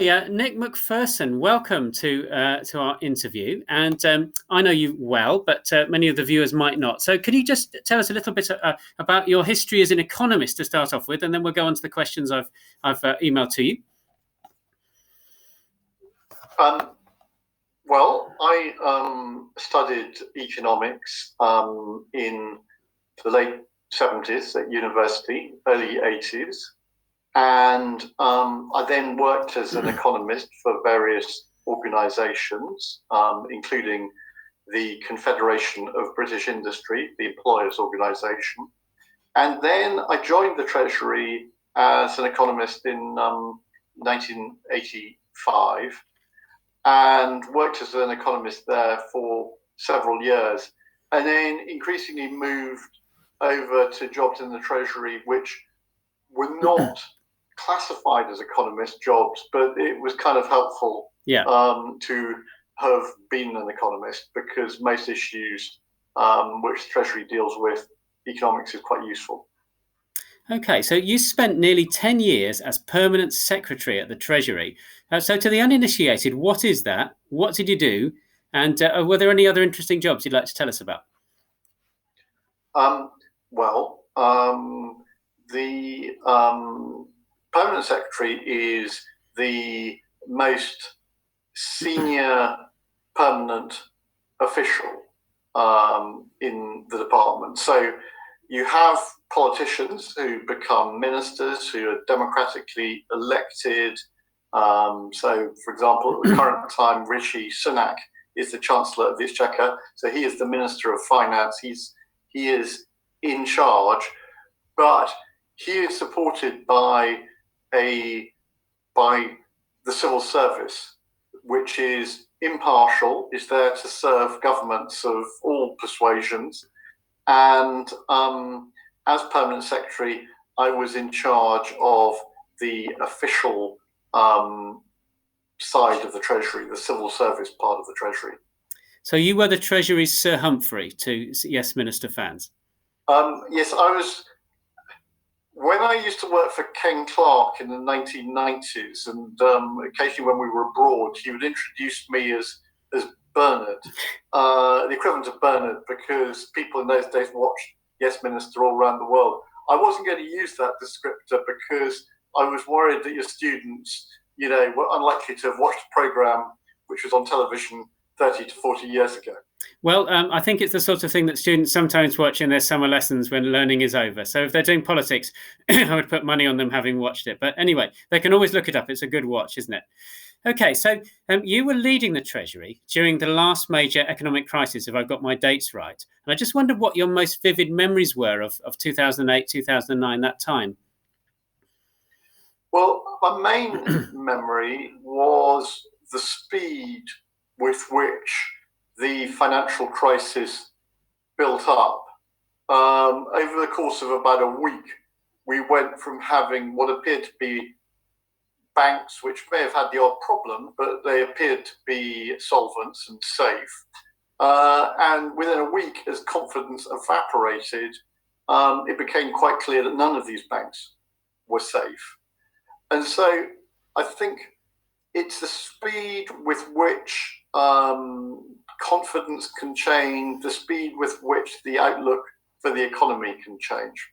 Yeah, Nick MacPherson, welcome to our interview. And I know you well, but many of the viewers might not. So, could you just tell us a little bit about your history as an economist to start off with, and then we'll go on to the questions I've emailed to you. Well, I studied economics in the late 70s at university, early 80s. And I then worked as an economist for various organizations, including the Confederation of British Industry, the employers' organization. And then I joined the Treasury as an economist in 1985 and worked as an economist there for several years. And then increasingly moved over to jobs in the Treasury, which were not classified as economist jobs, but it was kind of helpful to have been an economist because most issues which the Treasury deals with, economics is quite useful. Okay, so you spent nearly 10 years as permanent secretary at the Treasury. So to the uninitiated, what is that? What did you do? And were there any other interesting jobs you'd like to tell us about? The permanent secretary is the most senior permanent official in the department. So you have politicians who become ministers who are democratically elected. So, for example, at the current time, Rishi Sunak is the Chancellor of the Exchequer. So he is the Minister of Finance. He is in charge, but he is supported by the civil service, which is impartial, is there to serve governments of all persuasions. And as permanent secretary, I was in charge of the official side of the Treasury, the civil service part of the Treasury. So you were the Treasury's Sir Humphrey to Yes Minister fans? Yes, I was. When I used to work for Ken Clarke in the 1990s, and occasionally when we were abroad, he would introduce me as Bernard, the equivalent of Bernard, because people in those days watched Yes Minister all around the world. I wasn't going to use that descriptor because I was worried that your students, were unlikely to have watched a program which was on television 30 to 40 years ago. Well, I think it's the sort of thing that students sometimes watch in their summer lessons when learning is over. So if they're doing politics, I would put money on them having watched it. But anyway, they can always look it up. It's a good watch, isn't it? Okay, so you were leading the Treasury during the last major economic crisis, if I've got my dates right. And I just wondered what your most vivid memories were of 2008, 2009, that time. Well, my main memory was the speed with which the financial crisis built up. Over the course of about a week, we went from having what appeared to be banks which may have had the odd problem, but they appeared to be solvent and safe. And within a week, as confidence evaporated, it became quite clear that none of these banks were safe. And so I think it's the speed with which confidence can change, the speed with which the outlook for the economy can change.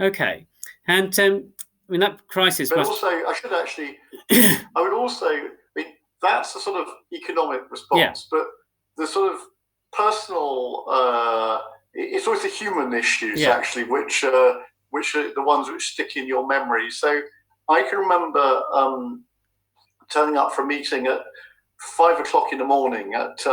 Okay. And that crisis but also, that's the sort of economic response, but the sort of personal, it's always the human issues, actually, which are the ones which stick in your memory. So I can remember turning up for a meeting at 5 o'clock in the morning at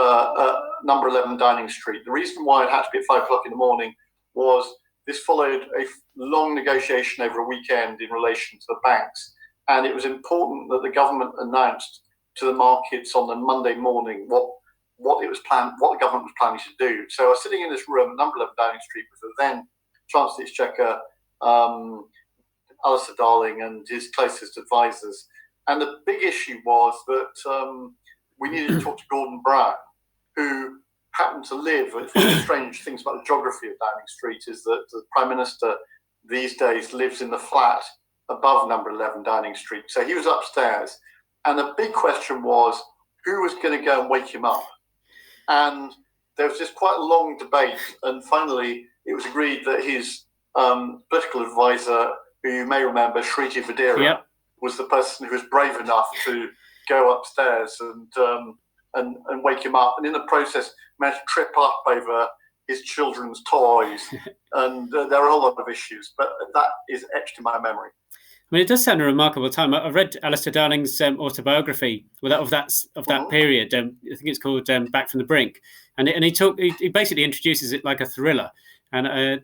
number 11 Downing Street. The reason why it had to be at 5 o'clock in the morning was this followed a long negotiation over a weekend in relation to the banks. And it was important that the government announced to the markets on the Monday morning what the government was planning to do. So I was sitting in this room, number 11 Downing Street, with the then Chancellor of the Exchequer, Alistair Darling, and his closest advisors. And the big issue was that we needed to talk to Gordon Brown, who happened to live. One of the strange things about the geography of Downing Street is that the Prime Minister these days lives in the flat above number 11 Downing Street. So he was upstairs. And the big question was, who was going to go and wake him up? And there was just quite a long debate. And finally, it was agreed that his political advisor, who you may remember, Shriti Vadera, was the person who was brave enough to go upstairs and wake him up. And in the process, managed to trip up over his children's toys. And there are a whole lot of issues. But that is etched in my memory. I mean, it does sound a remarkable time. I've read Alistair Darling's autobiography of that period. I think it's called Back from the Brink, and he basically introduces it like a thriller. And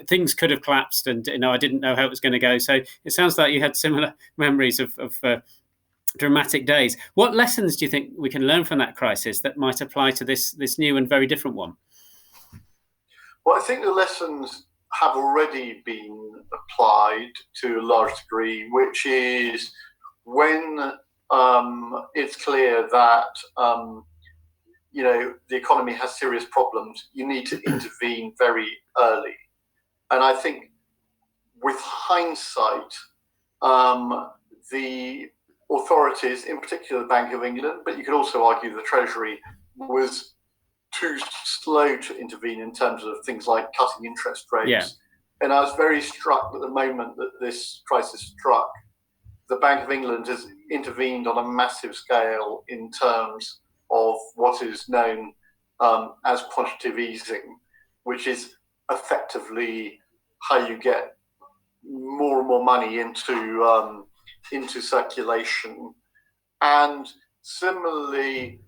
things could have collapsed, and I didn't know how it was going to go. So it sounds like you had similar memories of dramatic days. What lessons do you think we can learn from that crisis that might apply to this new and very different one? Well, I think the lessons have already been applied to a large degree, which is when it's clear that the economy has serious problems, you need to intervene very early. And I think with hindsight, the authorities, in particular the Bank of England, but you could also argue the Treasury, was too slow to intervene in terms of things like cutting interest rates. Yeah. And I was very struck at the moment that this crisis struck, the Bank of England has intervened on a massive scale in terms of what is known as quantitative easing, which is effectively how you get more and more money into circulation. And similarly,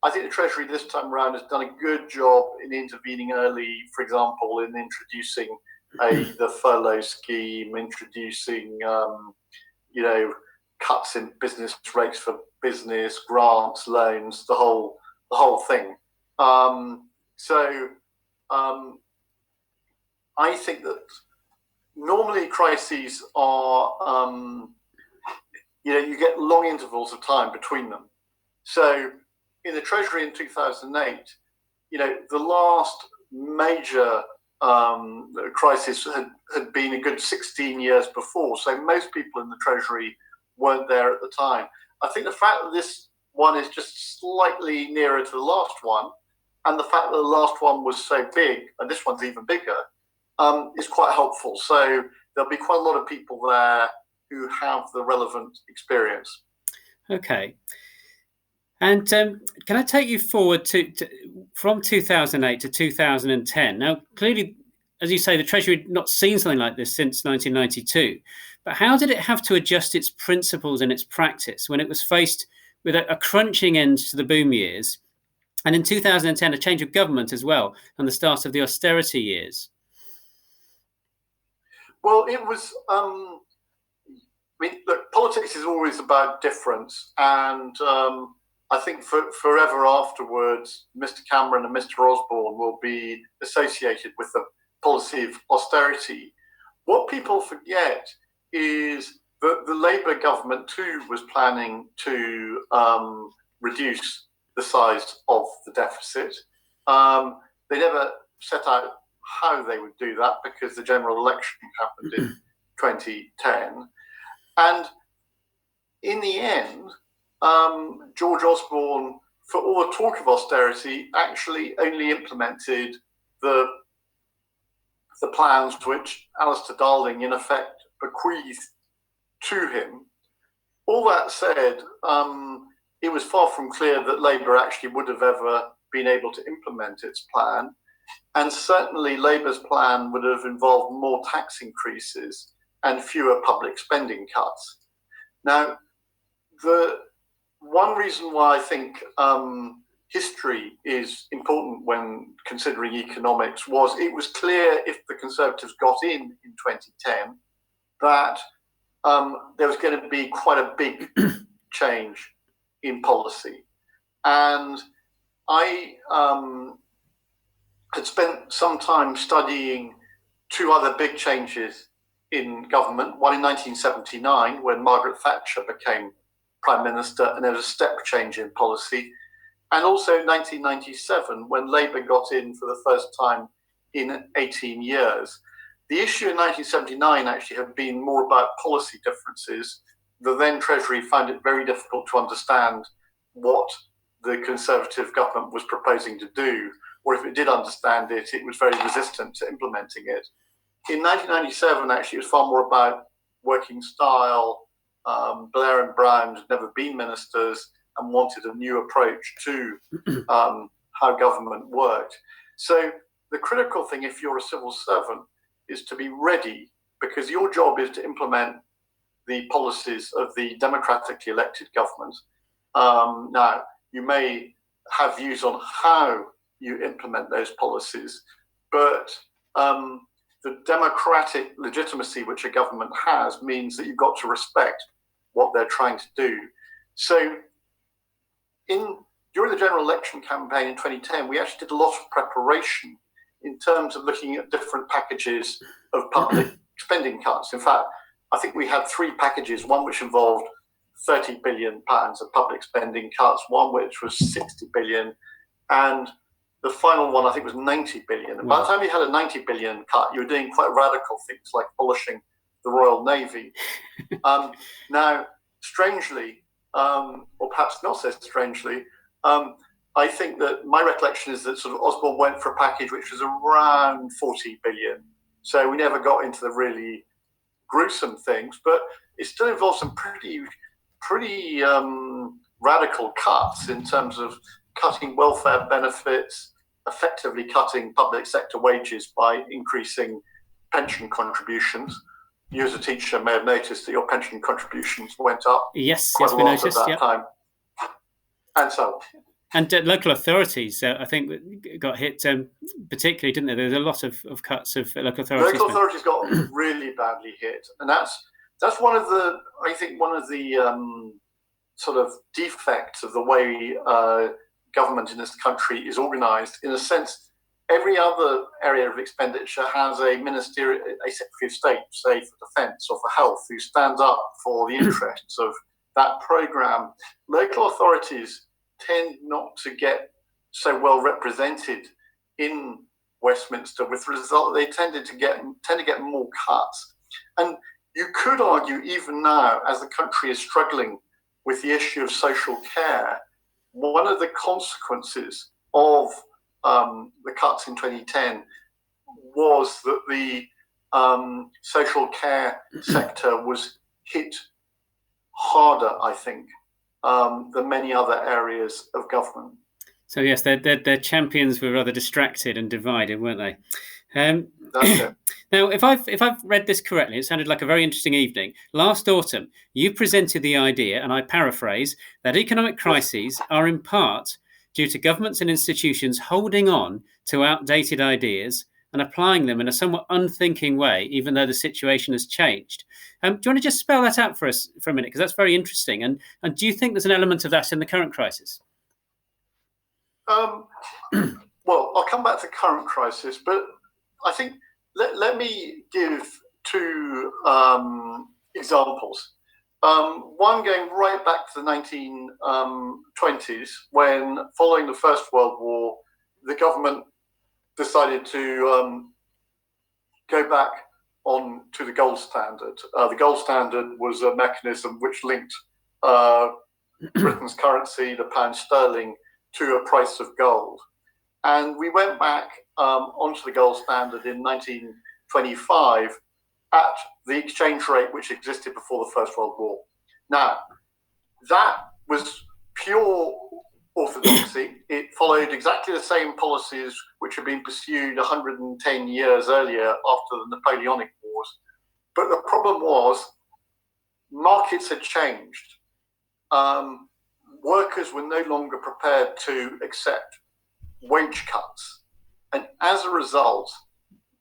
I think the Treasury this time around has done a good job in intervening early, for example, in introducing the furlough scheme, introducing cuts in business rates for business, grants, loans, the whole thing. I think that normally crises are you get long intervals of time between them. So in the Treasury in 2008, the last major crisis had been a good 16 years before. So most people in the Treasury weren't there at the time. I think the fact that this one is just slightly nearer to the last one, and the fact that the last one was so big, and this one's even bigger, is quite helpful. So there'll be quite a lot of people there who have the relevant experience. Okay. And can I take you forward from 2008 to 2010? Now, clearly, as you say, the Treasury had not seen something like this since 1992. But how did it have to adjust its principles and its practice when it was faced with a crunching end to the boom years, and in 2010, a change of government as well, and the start of the austerity years? Well, it was... look, politics is always about difference, and I think forever afterwards, Mr. Cameron and Mr. Osborne will be associated with the policy of austerity. What people forget is that the Labour government too was planning to reduce the size of the deficit. They never set out how they would do that because the general election happened in 2010. And in the end, George Osborne, for all the talk of austerity, actually only implemented the plans which Alistair Darling, in effect, bequeathed to him. All that said, it was far from clear that Labour actually would have ever been able to implement its plan. And certainly Labour's plan would have involved more tax increases and fewer public spending cuts. Now, the one reason why I think history is important when considering economics was it was clear if the Conservatives got in 2010 that there was going to be quite a big change in policy. And I had spent some time studying two other big changes in government, one in 1979 when Margaret Thatcher became Prime Minister and there was a step change in policy, and also in 1997 when Labour got in for the first time in 18 years. The issue in 1979 actually had been more about policy differences. The then Treasury found it very difficult to understand what the Conservative government was proposing to do, or if it did understand it, it was very resistant to implementing it. In 1997, actually, it was far more about working style. Blair and Brown had never been ministers and wanted a new approach to how government worked. So the critical thing, if you're a civil servant, is to be ready, because your job is to implement the policies of the democratically elected government. Now, you may have views on how you implement those policies, but the democratic legitimacy which a government has means that you've got to respect what they're trying to do. So during the general election campaign in 2010, we actually did a lot of preparation in terms of looking at different packages of public spending cuts. In fact, I think we had 3 packages, one which involved £30 billion of public spending cuts, one which was £60 billion, and the final one I think was £90 billion. And by the time you had a £90 billion cut, you were doing quite radical things like abolishing the Royal Navy. Now, strangely, or perhaps not so strangely, I think that my recollection is that sort of Osborne went for a package which was around 40 billion. So we never got into the really gruesome things, but it still involves some pretty radical cuts in terms of cutting welfare benefits, effectively cutting public sector wages by increasing pension contributions. You as a teacher may have noticed that your pension contributions went up. Yes, quite yes, a we lot noticed. at that time. And so on. And local authorities, I think, got hit particularly, didn't they? There's a lot of cuts of local authorities. Local authorities got really badly hit, and that's one of the sort of defects of the way government in this country is organised. In a sense, every other area of expenditure has a Secretary of State, say for defence or for health, who stands up for the interests of that programme. Local authorities tend not to get so well represented in Westminster, with the result that they tend to get more cuts. And you could argue, even now, as the country is struggling with the issue of social care, one of the consequences of the cuts in 2010 was that the social care sector was hit harder, I think, than many other areas of government. So yes, their champions were rather distracted and divided, weren't they? That's it. Now, if I've read this correctly, it sounded like a very interesting evening. Last autumn, you presented the idea, and I paraphrase, that economic crises are in part due to governments and institutions holding on to outdated ideas and applying them in a somewhat unthinking way, even though the situation has changed. Do you want to just spell that out for us for a minute? Because that's very interesting. And do you think there's an element of that in the current crisis? Well, I'll come back to the current crisis, but I think let me give 2 examples. One going right back to the 1920s, when, following the First World War, the government decided to go back on to the gold standard. The gold standard was a mechanism which linked Britain's currency, the pound sterling, to a price of gold. And we went back onto the gold standard in 1925 at the exchange rate which existed before the First World War. Now, that was pure orthodoxy. It followed exactly the same policies which had been pursued 110 years earlier after the Napoleonic Wars. But the problem was markets had changed. Workers were no longer prepared to accept wage cuts. And as a result,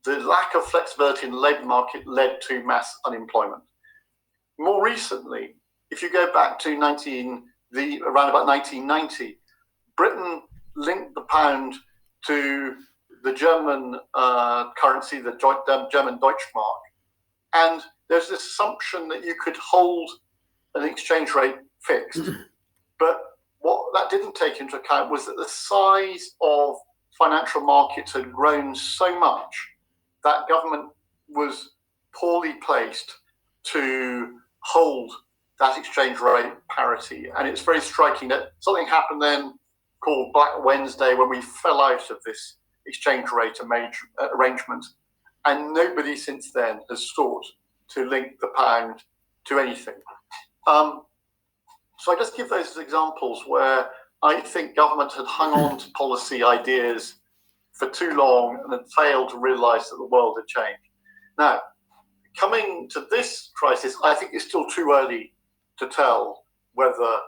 the lack of flexibility in the labour market led to mass unemployment. More recently, if you go back to around about 1990, Britain linked the pound to the German currency, the German Deutschmark. And there's this assumption that you could hold an exchange rate fixed. But what that didn't take into account was that the size of financial markets had grown so much that government was poorly placed to hold that exchange rate parity. And it's very striking that something happened then called Black Wednesday when we fell out of this exchange rate arrangement. And nobody since then has sought to link the pound to anything. So I just give those as examples where I think government had hung on to policy ideas for too long and had failed to realise that the world had changed. Now, coming to this crisis, I think it's still too early to tell whether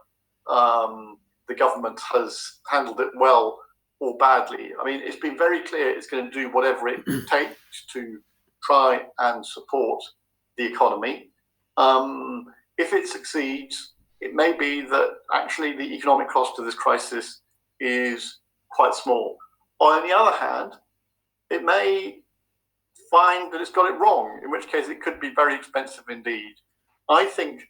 the government has handled it well or badly. I mean, it's been very clear it's going to do whatever it takes to try and support the economy. If it succeeds, it may be that actually the economic cost of this crisis is quite small. On the other hand, it may find that it's got it wrong, in which case it could be very expensive indeed. I think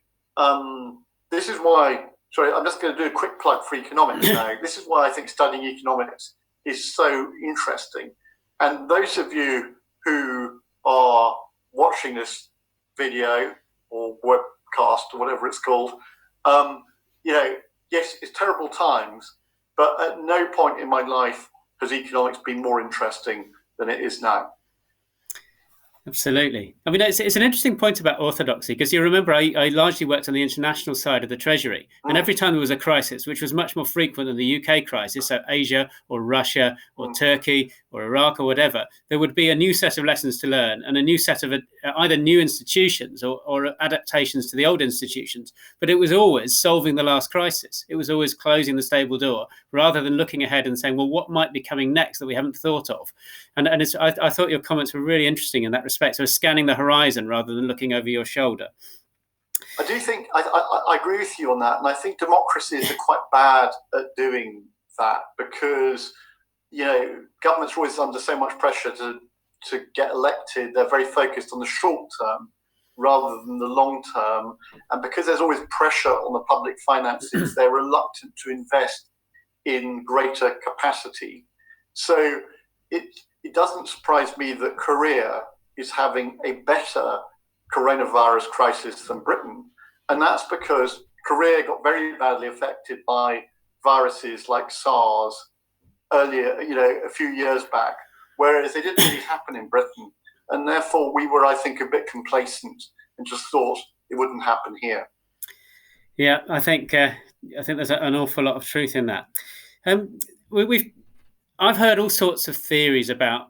this is why, sorry, I'm just going to do a quick plug for economics now. This is why I think studying economics is so interesting. And those of you who are watching this video or webcast or whatever it's called, yes, it's terrible times, but at no point in my life has economics been more interesting than it is now. Absolutely. I mean, it's an interesting point about orthodoxy, because you remember I largely worked on the international side of the Treasury. And every time there was a crisis, which was much more frequent than the UK crisis, so Asia or Russia or Turkey or Iraq or whatever, there would be a new set of lessons to learn and a new set of either new institutions or adaptations to the old institutions. But it was always solving the last crisis. It was always closing the stable door rather than looking ahead and saying, well, what might be coming next that we haven't thought of? And I thought your comments were really interesting in that respect. So scanning the horizon rather than looking over your shoulder. I do think I agree with you on that, and I think democracies are quite bad at doing that because governments are always under so much pressure to get elected. They're very focused on the short term rather than the long term, and because there's always pressure on the public finances, they're reluctant to invest in greater capacity. So it doesn't surprise me that Korea is having a better coronavirus crisis than Britain. And that's because Korea got very badly affected by viruses like SARS earlier, a few years back, whereas they didn't really happen in Britain. And therefore we were, I think, a bit complacent and just thought it wouldn't happen here. Yeah, I think there's an awful lot of truth in that. I've heard all sorts of theories about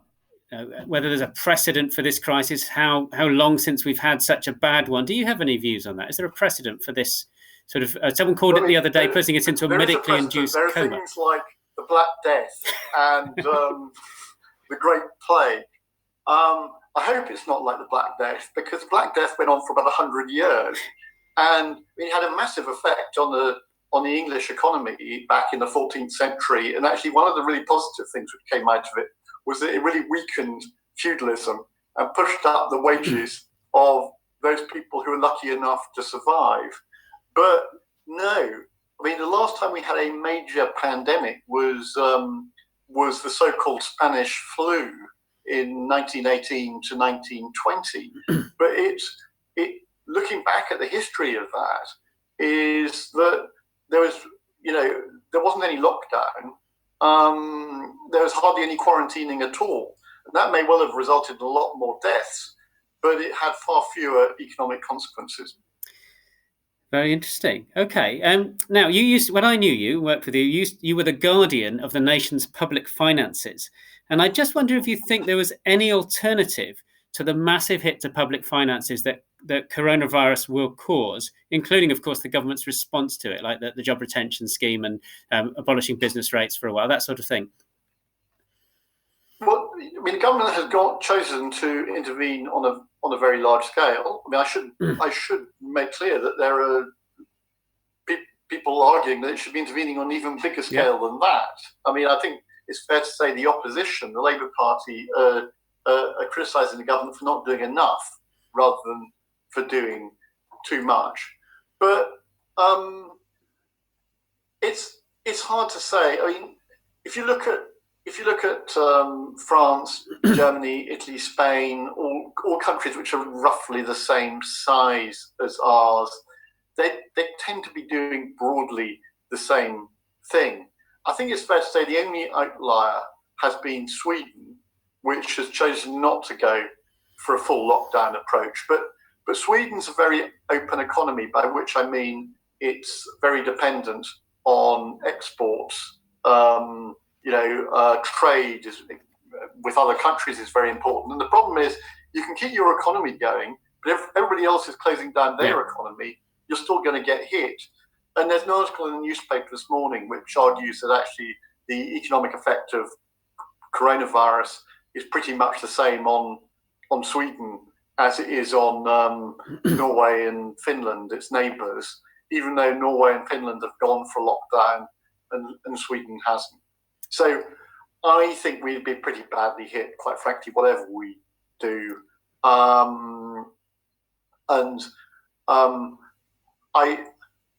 whether there's a precedent for this crisis, how long since we've had such a bad one. Do you have any views on that? Is there a precedent for this sort of, someone called it the other day, putting it into a medically induced coma? There are things like the Black Death and the Great Plague. I hope it's not like the Black Death, because the Black Death went on for about 100 years. And it had a massive effect on the English economy back in the 14th century. And actually one of the really positive things which came out of it was that it really weakened feudalism and pushed up the wages of those people who were lucky enough to survive. But no, I mean, the last time we had a major pandemic was the so-called Spanish flu in 1918 to 1920. But looking back at the history of that is that there wasn't any lockdown. There was hardly any quarantining at all. And that may well have resulted in a lot more deaths, but it had far fewer economic consequences. Very interesting. Okay. Now, when I knew you, worked with you, you were the guardian of the nation's public finances. And I just wonder if you think there was any alternative to the massive hit to public finances that coronavirus will cause, including, of course, the government's response to it, like the job retention scheme and abolishing business rates for a while, that sort of thing. Well, I mean, the government has chosen to intervene on a very large scale. I mean, I should make clear that there are people arguing that it should be intervening on an even bigger scale than that. I mean, I think it's fair to say the opposition, the Labour Party, are criticising the government for not doing enough rather than for doing too much. But it's hard to say. I mean, if you look if you look at France, Germany, Italy, Spain, all countries which are roughly the same size as ours, they tend to be doing broadly the same thing. I think it's fair to say the only outlier has been Sweden, which has chosen not to go for a full lockdown approach. But Sweden's a very open economy, by which I mean it's very dependent on exports. Trade with other countries is very important. And the problem is you can keep your economy going, but if everybody else is closing down their economy, you're still going to get hit. And there's an article in the newspaper this morning which argues that actually the economic effect of coronavirus is pretty much the same on Sweden as it is on Norway and Finland, its neighbours, even though Norway and Finland have gone for lockdown and Sweden hasn't. So I think we'd be pretty badly hit, quite frankly, whatever we do. I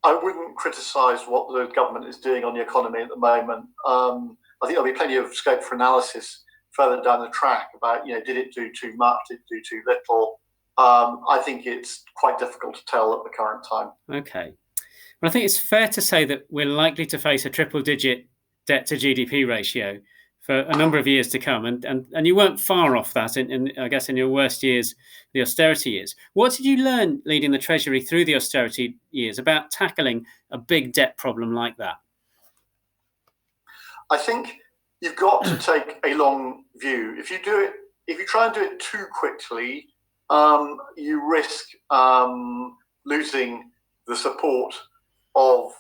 wouldn't criticise what the government is doing on the economy at the moment. I think there'll be plenty of scope for analysis further down the track about, did it do too much, did it do too little? I think it's quite difficult to tell at the current time. Okay. Well, I think it's fair to say that we're likely to face a triple-digit debt to GDP ratio for a number of years to come, and you weren't far off that in I guess in your worst years, the austerity years. What did you learn leading the Treasury through the austerity years about tackling a big debt problem like that? I think you've got to take a long view. If you try and do it too quickly, you risk losing the support of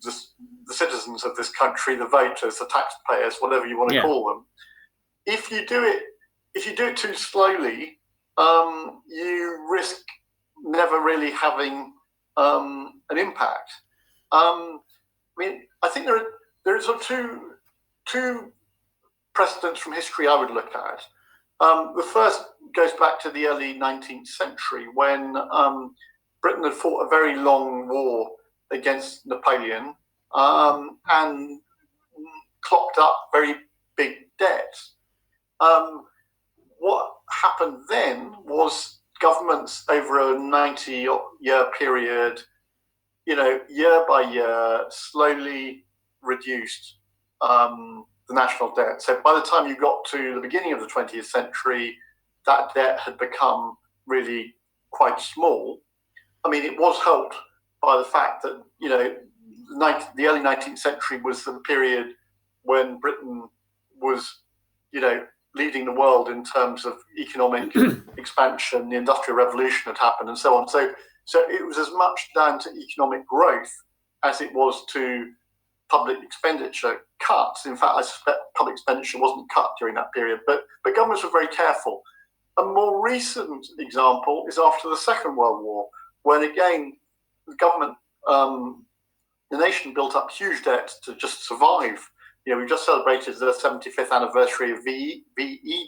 the citizens of this country, the voters, the taxpayers, whatever you want to call them. If you do it too slowly, you risk never really having an impact. I think there are sort of two precedents from history I would look at. The first goes back to the early 19th century when Britain had fought a very long war against Napoleon and clocked up very big debts. What happened then was governments over a 90-year period, year by year, slowly reduced the national debt. So by the time you got to the beginning of the 20th century, that debt had become really quite small. It was helped by the fact that, the early 19th century was the period when Britain was, leading the world in terms of economic expansion. The Industrial Revolution had happened and so on. So it was as much down to economic growth as it was to public expenditure cuts. In fact, I suspect public expenditure wasn't cut during that period, but governments were very careful. A more recent example is after the Second World War, when again, the government, the nation built up huge debts to just survive. We just celebrated the 75th anniversary of VE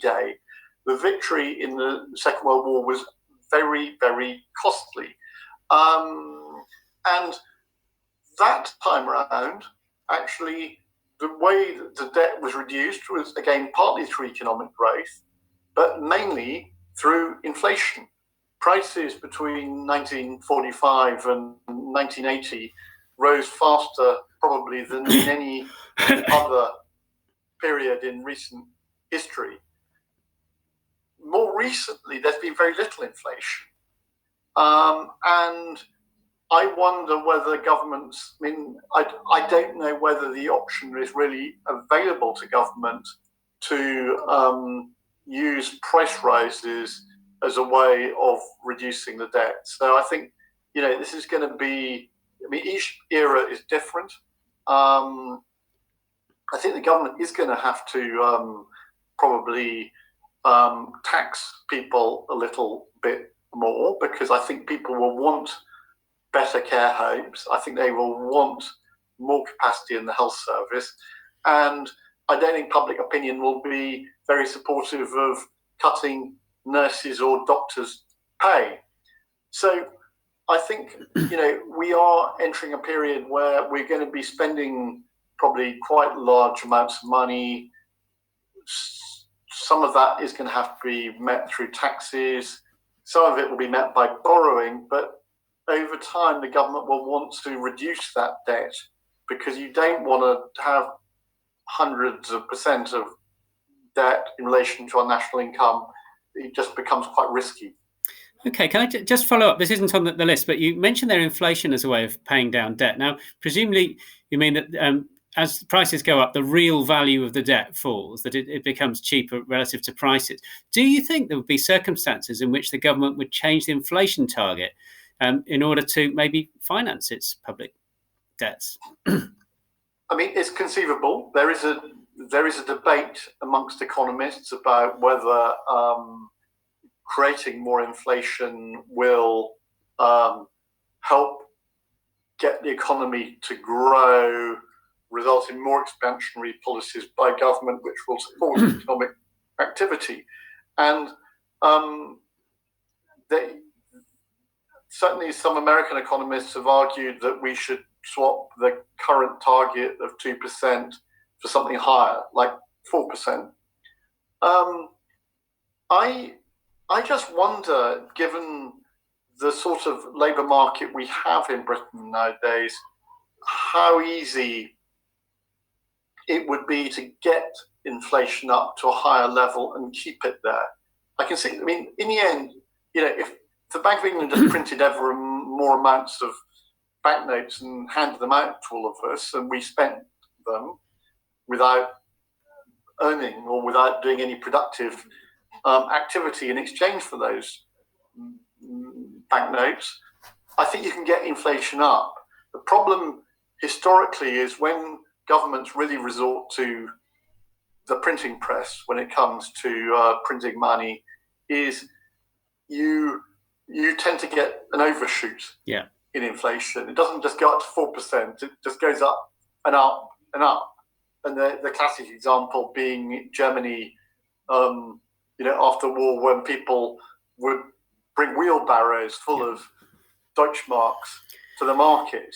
Day. The victory in the Second World War was very, very costly. And that time around, actually, the way that the debt was reduced was, again, partly through economic growth, but mainly through inflation. Prices between 1945 and 1980 rose faster, probably, than in any other period in recent history. More recently, there's been very little inflation. And I wonder whether governments, I don't know whether the option is really available to government to use price rises as a way of reducing the debt. So I think, this is going to be, each era is different. I think the government is going to have to probably tax people a little bit more, because I think people will want better care homes. I think they will want more capacity in the health service. And I don't think public opinion will be very supportive of cutting nurses or doctors' pay. So I think, we are entering a period where we're going to be spending probably quite large amounts of money. Some of that is going to have to be met through taxes. Some of it will be met by borrowing, but over time, the government will want to reduce that debt because you don't want to have hundreds of percent of debt in relation to our national income. It just becomes quite risky. Okay, can I just follow up? This isn't on the list, but you mentioned there inflation as a way of paying down debt. Now, presumably, you mean that as prices go up, the real value of the debt falls, that it becomes cheaper relative to prices. Do you think there would be circumstances in which the government would change the inflation target in order to maybe finance its public debts? I mean, it's conceivable. There is a debate amongst economists about whether creating more inflation will help get the economy to grow, result in more expansionary policies by government, which will support economic activity. And certainly some American economists have argued that we should swap the current target of 2% for something higher, like 4%. I just wonder, given the sort of labour market we have in Britain nowadays, how easy it would be to get inflation up to a higher level and keep it there. I can see, I mean, in the end, if the Bank of England just printed ever more amounts of banknotes and handed them out to all of us, and we spent them without earning or without doing any productive activity in exchange for those banknotes, I think you can get inflation up. The problem historically is when governments really resort to the printing press when it comes to printing money, is you tend to get an overshoot in inflation. It doesn't just go up to 4%, it just goes up and up and up. And the classic example being Germany, after the war, when people would bring wheelbarrows full of Deutschmarks to the market.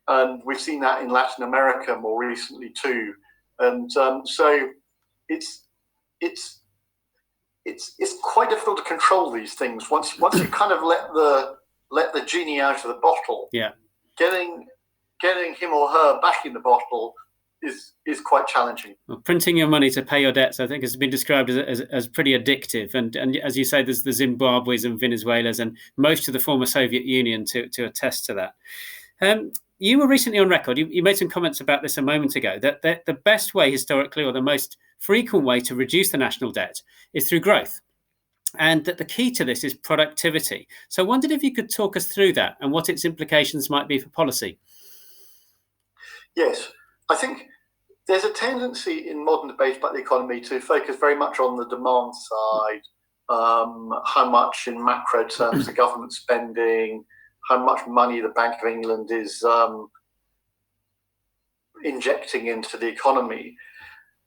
And we've seen that in Latin America more recently too. And so it's quite difficult to control these things. Once you kind of let the genie out of the bottle, getting him or her back in the bottle is quite challenging. Well, printing your money to pay your debts, I think, has been described as pretty addictive. And as you say, there's the Zimbabwe's and Venezuela's and most of the former Soviet Union to attest to that. You were recently on record, you made some comments about this a moment ago, that the best way historically, or the most frequent way to reduce the national debt is through growth. And that the key to this is productivity. So I wondered if you could talk us through that and what its implications might be for policy. Yes, I think there's a tendency in modern debates about the economy to focus very much on the demand side, how much in macro terms the government's spending, how much money the Bank of England is injecting into the economy.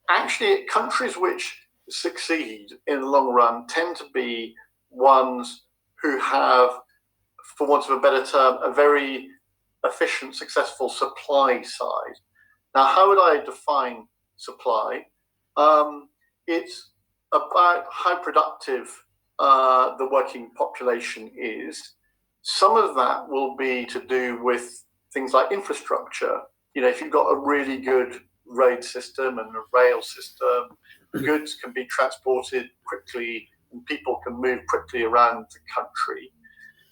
Actually, countries which succeed in the long run tend to be ones who have, for want of a better term, a very efficient, successful supply side. Now, how would I define supply? It's about how productive the working population is. Some of that will be to do with things like infrastructure. If you've got a really good road system and a rail system, goods can be transported quickly and people can move quickly around the country.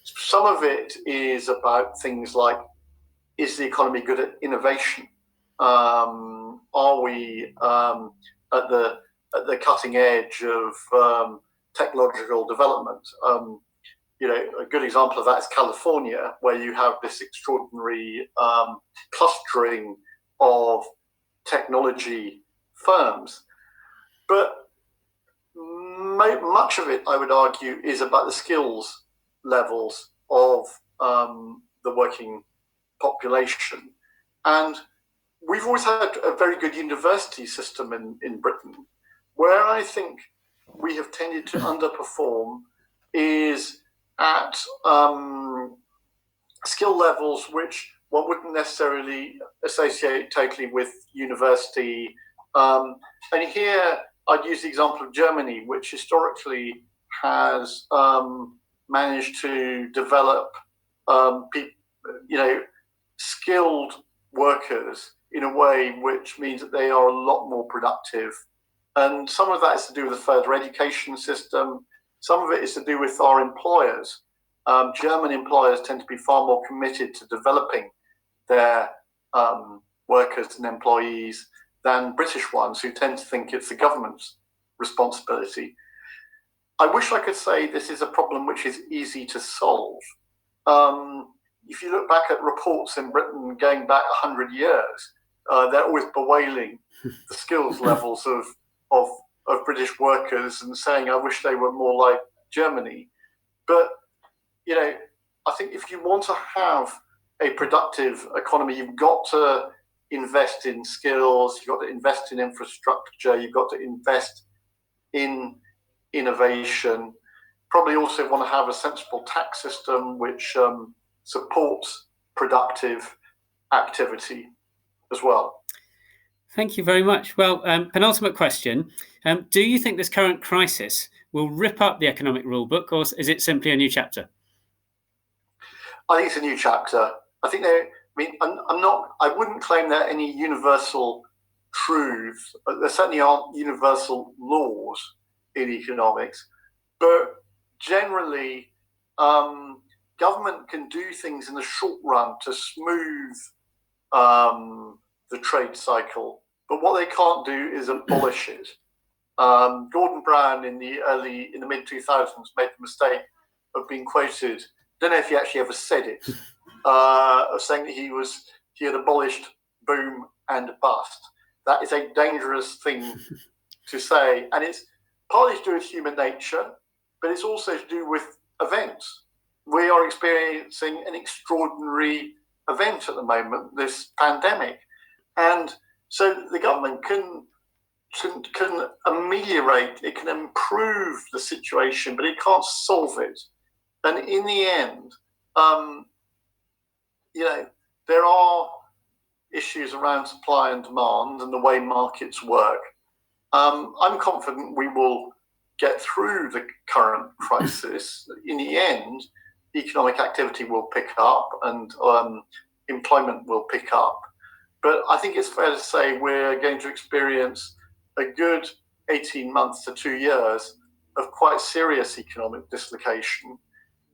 Some of it is about things like, is the economy good at innovation? Are we at the cutting edge of technological development? A good example of that is California, where you have this extraordinary clustering of technology firms. But much of it, I would argue, is about the skills levels of the working population. And we've always had a very good university system in Britain. Where I think we have tended to underperform is at skill levels which one wouldn't necessarily associate totally with university. And here I'd use the example of Germany, which historically has managed to develop skilled workers in a way which means that they are a lot more productive. And some of that is to do with the further education system. Some of it is to do with our employers. German employers tend to be far more committed to developing their workers and employees than British ones, who tend to think it's the government's responsibility. I wish I could say this is a problem which is easy to solve. If you look back at reports in Britain going back 100 years, they're always bewailing the skills levels of British workers and saying, I wish they were more like Germany. But, I think if you want to have a productive economy, you've got to invest in skills, you've got to invest in infrastructure, you've got to invest in innovation. Probably also want to have a sensible tax system which supports productive activity as well. Thank you very much. Well, penultimate question. Do you think this current crisis will rip up the economic rule book, or is it simply a new chapter? I think it's a new chapter. I think I wouldn't claim there are any universal truths. There certainly aren't universal laws in economics, but generally, government can do things in the short run to smooth the trade cycle, but what they can't do is abolish it. Gordon Brown in the mid 2000s made the mistake of being quoted. Don't know if he actually ever said it, of saying that he had abolished boom and bust. That is a dangerous thing to say, and it's partly to do with human nature, but it's also to do with events. We are experiencing an extraordinary event at the moment, this pandemic, and so the government can ameliorate, it can improve the situation, but it can't solve it. And in the end, there are issues around supply and demand and the way markets work. I'm confident we will get through the current crisis. In the end, economic activity will pick up and employment will pick up. But I think it's fair to say we're going to experience a good 18 months to 2 years of quite serious economic dislocation.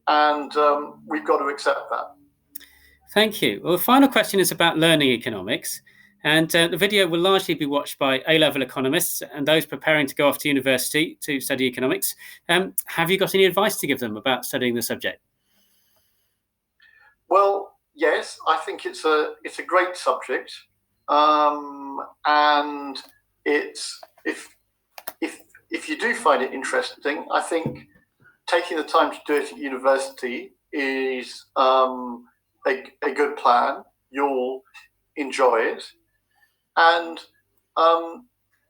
And we've got to accept that. Thank you. Well, the final question is about learning economics. And the video will largely be watched by A-level economists and those preparing to go off to university to study economics. Have you got any advice to give them about studying the subject? Well, yes, I think it's a great subject, and it's if you do find it interesting, I think taking the time to do it at university is a good plan. You'll enjoy it, and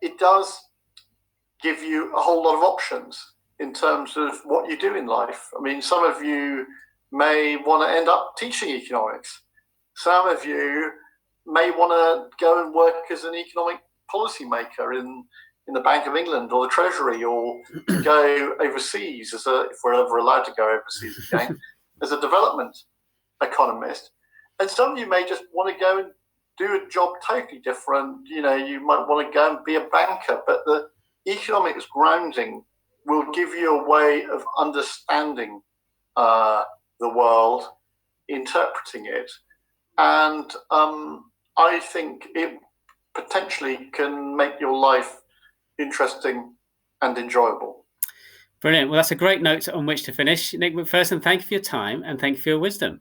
it does give you a whole lot of options in terms of what you do in life. I mean, some of you may want to end up teaching economics. Some of you may want to go and work as an economic policymaker in the Bank of England or the Treasury, or go overseas if we're ever allowed to go overseas again, as a development economist. And some of you may just want to go and do a job totally different. You might want to go and be a banker, but the economics grounding will give you a way of understanding the world, interpreting it, and I think it potentially can make your life interesting and enjoyable. Brilliant. Well, that's a great note on which to finish. Nick MacPherson, thank you for your time and thank you for your wisdom.